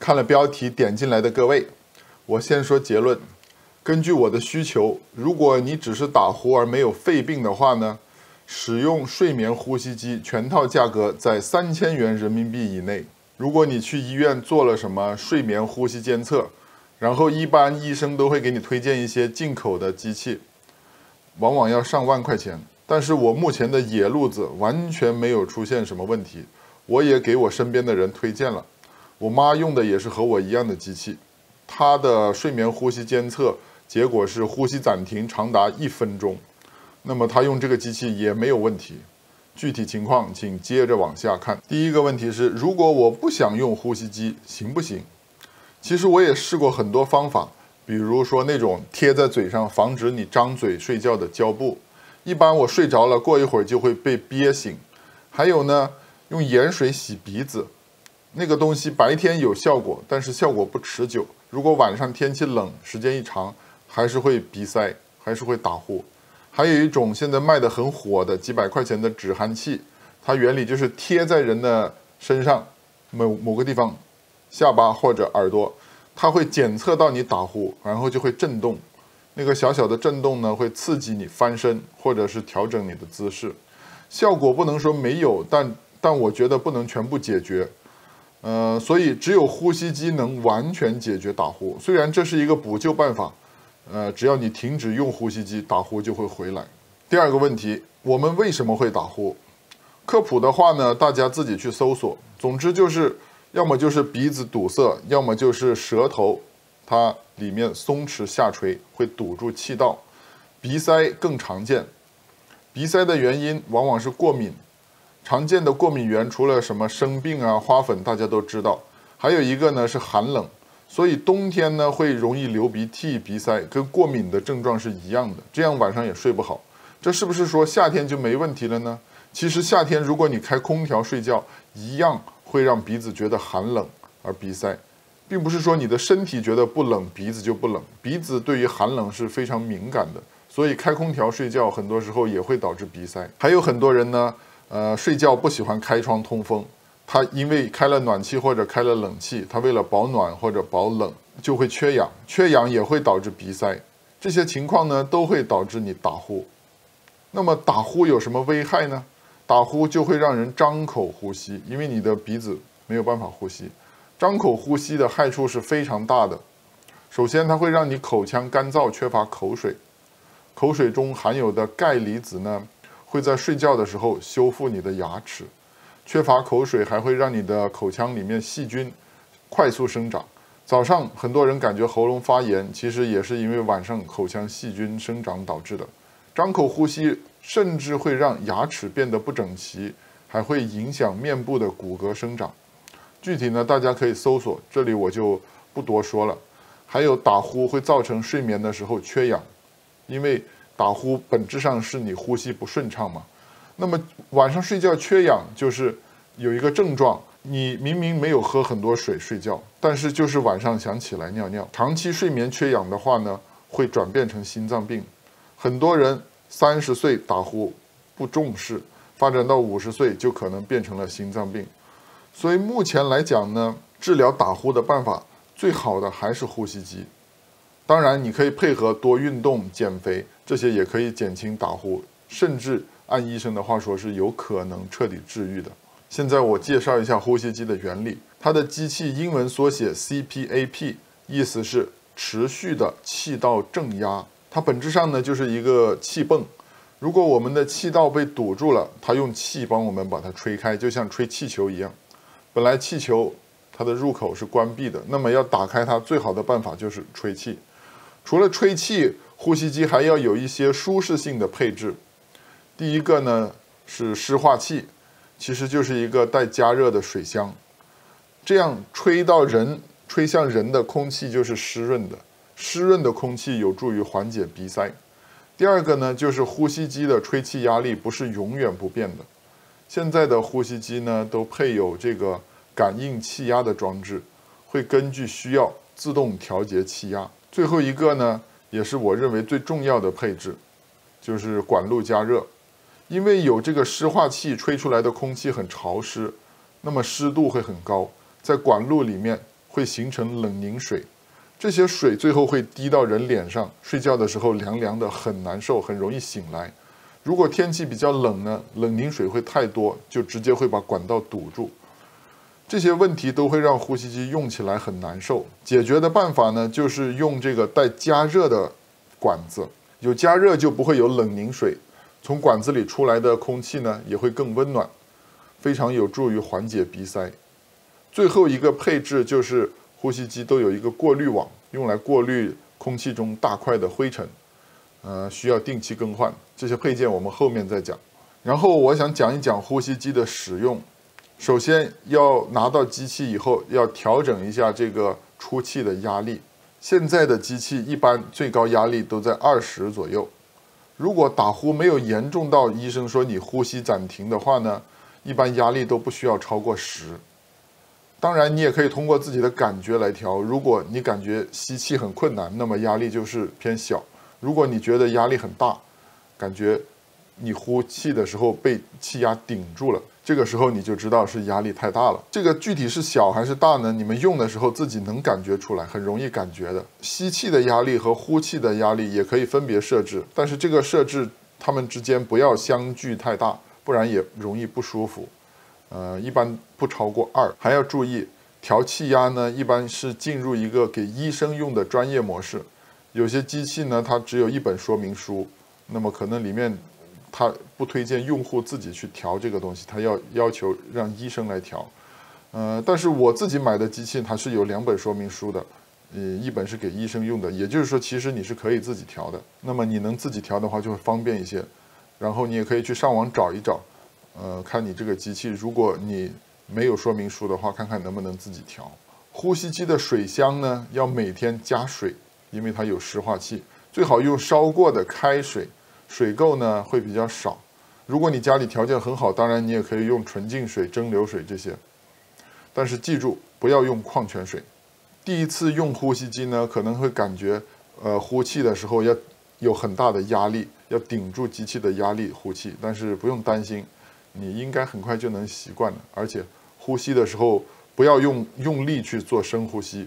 看了标题点进来的各位，我先说结论。根据我的需求，如果你只是打呼而没有肺病的话呢，使用睡眠呼吸机全套价格在3000元人民币以内。如果你去医院做了什么睡眠呼吸监测，然后一般医生都会给你推荐一些进口的机器，往往要上万块钱。但是我目前的野路子完全没有出现什么问题，我也给我身边的人推荐了。我妈用的也是和我一样的机器，她的睡眠呼吸监测结果是呼吸暂停长达1分钟，那么她用这个机器也没有问题。具体情况请接着往下看。第一个问题是，如果我不想用呼吸机，行不行？其实我也试过很多方法，比如说那种贴在嘴上防止你张嘴睡觉的胶布，一般我睡着了，过一会儿就会被憋醒。还有呢，用盐水洗鼻子，那个东西白天有效果，但是效果不持久。如果晚上天气冷，时间一长，还是会鼻塞，还是会打呼。还有一种现在卖的很火的几百块钱的止鼾器，它原理就是贴在人的身上某个地方，下巴或者耳朵，它会检测到你打呼，然后就会震动。那个小小的震动呢，会刺激你翻身，或者是调整你的姿势。效果不能说没有，但我觉得不能全部解决。所以只有呼吸机能完全解决打呼。虽然这是一个补救办法，只要你停止用呼吸机，打呼就会回来。第二个问题，我们为什么会打呼？科普的话呢，大家自己去搜索。总之就是，要么就是鼻子堵塞，要么就是舌头它里面松弛下垂，会堵住气道。鼻塞更常见。鼻塞的原因往往是过敏。常见的过敏源除了什么生病啊、花粉，大家都知道，还有一个呢是寒冷，所以冬天呢会容易流鼻涕、鼻塞，跟过敏的症状是一样的，这样晚上也睡不好。这是不是说夏天就没问题了呢？其实夏天如果你开空调睡觉，一样会让鼻子觉得寒冷而鼻塞，并不是说你的身体觉得不冷，鼻子就不冷，鼻子对于寒冷是非常敏感的，所以开空调睡觉很多时候也会导致鼻塞。还有很多人呢。睡觉不喜欢开窗通风，他因为开了暖气或者开了冷气，他为了保暖或者保冷就会缺氧，缺氧也会导致鼻塞，这些情况呢都会导致你打呼。那么打呼有什么危害呢？打呼就会让人张口呼吸，因为你的鼻子没有办法呼吸。张口呼吸的害处是非常大的。首先，它会让你口腔干燥，缺乏口水，口水中含有的钙离子呢会在睡觉的时候修复你的牙齿，缺乏口水还会让你的口腔里面细菌快速生长。早上很多人感觉喉咙发炎，其实也是因为晚上口腔细菌生长导致的。张口呼吸甚至会让牙齿变得不整齐，还会影响面部的骨骼生长。具体呢，大家可以搜索，这里我就不多说了。还有打呼会造成睡眠的时候缺氧，因为打呼本质上是你呼吸不顺畅嘛。那么晚上睡觉缺氧就是有一个症状，你明明没有喝很多水睡觉，但是就是晚上想起来尿尿。长期睡眠缺氧的话呢，会转变成心脏病。很多人30岁打呼不重视，发展到50岁就可能变成了心脏病。所以目前来讲呢，治疗打呼的办法最好的还是呼吸机。当然，你可以配合多运动、减肥，这些也可以减轻打呼，甚至按医生的话说是有可能彻底治愈的。现在我介绍一下呼吸机的原理，它的机器英文缩写 CPAP， 意思是持续的气道正压。它本质上呢就是一个气泵，如果我们的气道被堵住了，它用气帮我们把它吹开，就像吹气球一样。本来气球它的入口是关闭的，那么要打开它最好的办法就是吹气。除了吹气，呼吸机还要有一些舒适性的配置。第一个呢是湿化器，其实就是一个带加热的水箱，这样吹向人的空气就是湿润的，湿润的空气有助于缓解鼻塞。第二个呢就是呼吸机的吹气压力不是永远不变的，现在的呼吸机呢都配有这个感应气压的装置，会根据需要自动调节气压。最后一个呢，也是我认为最重要的配置，就是管路加热。因为有这个湿化器吹出来的空气很潮湿，那么湿度会很高，在管路里面会形成冷凝水，这些水最后会滴到人脸上，睡觉的时候凉凉的，很难受，很容易醒来。如果天气比较冷呢，冷凝水会太多，就直接会把管道堵住。这些问题都会让呼吸机用起来很难受。解决的办法呢，就是用这个带加热的管子，有加热就不会有冷凝水，从管子里出来的空气呢也会更温暖，非常有助于缓解鼻塞。最后一个配置就是呼吸机都有一个过滤网，用来过滤空气中大块的灰尘，需要定期更换。这些配件我们后面再讲。然后我想讲一讲呼吸机的使用。首先要拿到机器以后，要调整一下这个出气的压力。现在的机器一般最高压力都在20左右。如果打呼没有严重到医生说你呼吸暂停的话呢，一般压力都不需要超过10。当然，你也可以通过自己的感觉来调。如果你感觉吸气很困难，那么压力就是偏小。如果你觉得压力很大，感觉你呼气的时候被气压顶住了，这个时候你就知道是压力太大了。这个具体是小还是大呢？你们用的时候自己能感觉出来，很容易感觉的。吸气的压力和呼气的压力也可以分别设置，但是这个设置它们之间不要相距太大，不然也容易不舒服。一般不超过2。还要注意调气压呢，一般是进入一个给医生用的专业模式。有些机器呢，它只有一本说明书，那么可能里面它不推荐用户自己去调这个东西，它要求让医生来调。但是我自己买的机器它是有2本说明书的，一本是给医生用的，也就是说其实你是可以自己调的。那么你能自己调的话就会方便一些，然后你也可以去上网找一找。看你这个机器，如果你没有说明书的话，看看能不能自己调。呼吸机的水箱呢，要每天加水，因为它有湿化气，最好用烧过的开水，水垢呢会比较少。如果你家里条件很好，当然你也可以用纯净水、蒸馏水这些，但是记住不要用矿泉水。第一次用呼吸机呢，可能会感觉呼气的时候要有很大的压力，要顶住机器的压力呼气，但是不用担心。你应该很快就能习惯了，而且呼吸的时候不要用力去做深呼吸，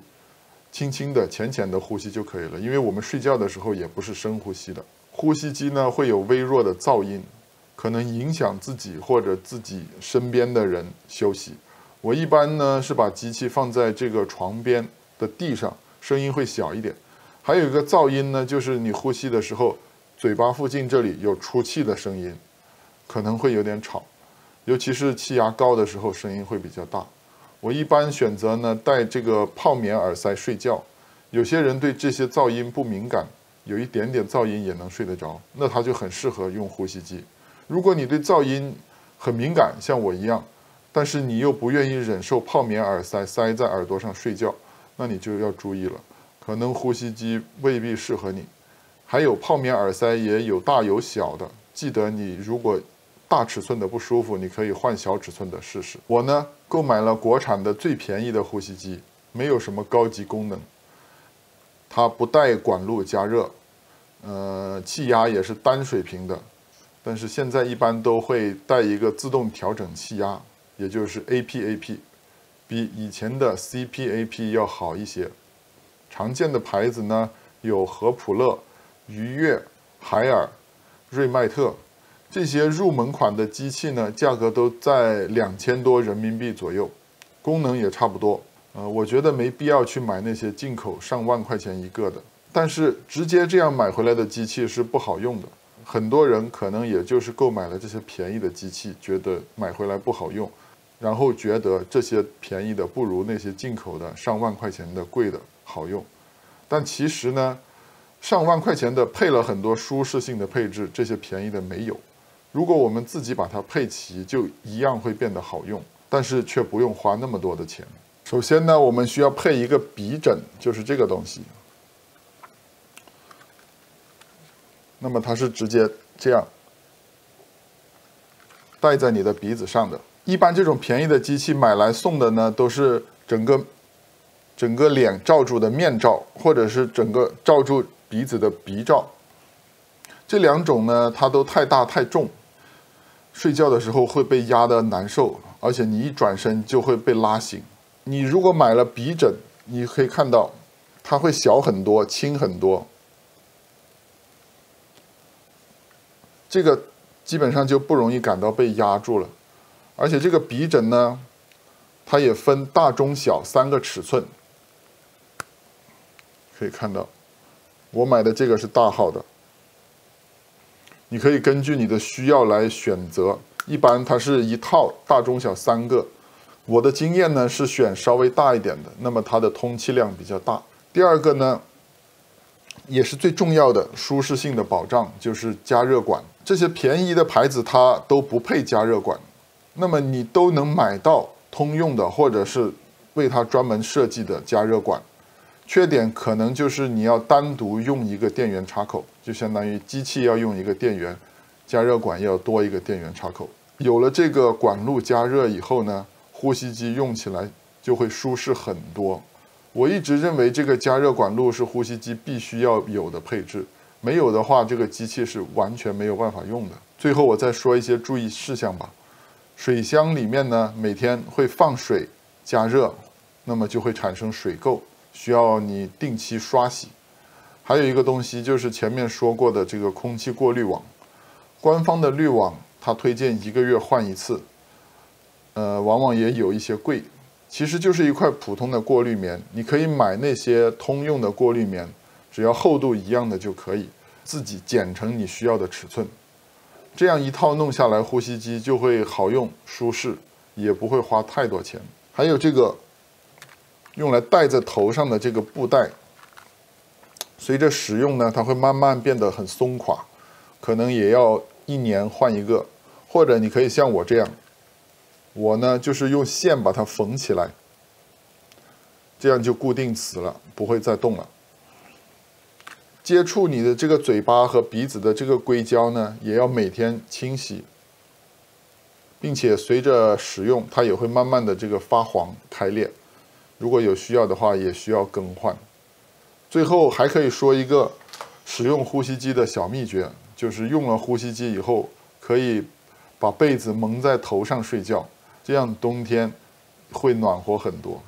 轻轻的、浅浅的呼吸就可以了。因为我们睡觉的时候也不是深呼吸的。呼吸机呢会有微弱的噪音，可能影响自己或者自己身边的人休息。我一般呢是把机器放在这个床边的地上，声音会小一点。还有一个噪音呢，就是你呼吸的时候，嘴巴附近这里有出气的声音，可能会有点吵。尤其是气压高的时候，声音会比较大。我一般选择呢戴这个泡棉耳塞睡觉。有些人对这些噪音不敏感，有一点点噪音也能睡得着，那他就很适合用呼吸机。如果你对噪音很敏感，像我一样，但是你又不愿意忍受泡棉耳塞塞在耳朵上睡觉，那你就要注意了，可能呼吸机未必适合你。还有泡棉耳塞也有大有小的，记得你如果大尺寸的不舒服，你可以换小尺寸的试试。我呢购买了国产的最便宜的呼吸机，没有什么高级功能，它不带管路加热，气压也是单水平的，但是现在一般都会带一个自动调整气压，也就是 APAP， 比以前的 CPAP 要好一些。常见的牌子呢有和普勒、愉悦、海尔、瑞麦特。这些入门款的机器呢，价格都在2000多人民币左右，功能也差不多。我觉得没必要去买那些进口上万块钱一个的。但是直接这样买回来的机器是不好用的，很多人可能也就是购买了这些便宜的机器，觉得买回来不好用，然后觉得这些便宜的不如那些进口的上万块钱的贵的好用。但其实呢，上万块钱的配了很多舒适性的配置，这些便宜的没有。如果我们自己把它配齐，就一样会变得好用，但是却不用花那么多的钱。首先呢，我们需要配一个鼻枕，就是这个东西。那么它是直接这样戴在你的鼻子上的。一般这种便宜的机器买来送的呢，都是整个脸罩住的面罩，或者是整个罩住鼻子的鼻罩。这2种呢，它都太大太重。睡觉的时候会被压得难受，而且你一转身就会被拉醒。你如果买了鼻枕，你可以看到，它会小很多，轻很多。这个基本上就不容易感到被压住了。而且这个鼻枕呢，它也分大、中、小3个尺寸。可以看到，我买的这个是大号的。你可以根据你的需要来选择，一般它是一套大、中、小3个。我的经验呢是选稍微大一点的，那么它的通气量比较大。第二个呢，也是最重要的舒适性的保障，就是加热管。这些便宜的牌子它都不配加热管，那么你都能买到通用的或者是为它专门设计的加热管。缺点可能就是你要单独用一个电源插口，就相当于机器要用一个电源，加热管要多一个电源插口。有了这个管路加热以后呢，呼吸机用起来就会舒适很多。我一直认为这个加热管路是呼吸机必须要有的配置，没有的话，这个机器是完全没有办法用的。最后我再说一些注意事项吧。水箱里面呢，每天会放水加热，那么就会产生水垢，需要你定期刷洗。还有一个东西就是前面说过的这个空气过滤网，官方的滤网它推荐1个月换一次，往往也有一些贵，其实就是一块普通的过滤棉，你可以买那些通用的过滤棉，只要厚度一样的就可以，自己剪成你需要的尺寸，这样一套弄下来，呼吸机就会好用舒适，也不会花太多钱。还有这个用来戴在头上的这个布带，随着使用呢，它会慢慢变得很松垮，可能也要1年换一个，或者你可以像我这样，我呢就是用线把它缝起来，这样就固定死了，不会再动了。接触你的这个嘴巴和鼻子的这个硅胶呢，也要每天清洗，并且随着使用，它也会慢慢的这个发黄开裂，如果有需要的话，也需要更换。最后还可以说一个使用呼吸机的小秘诀，就是用了呼吸机以后，可以把被子蒙在头上睡觉，这样冬天会暖和很多。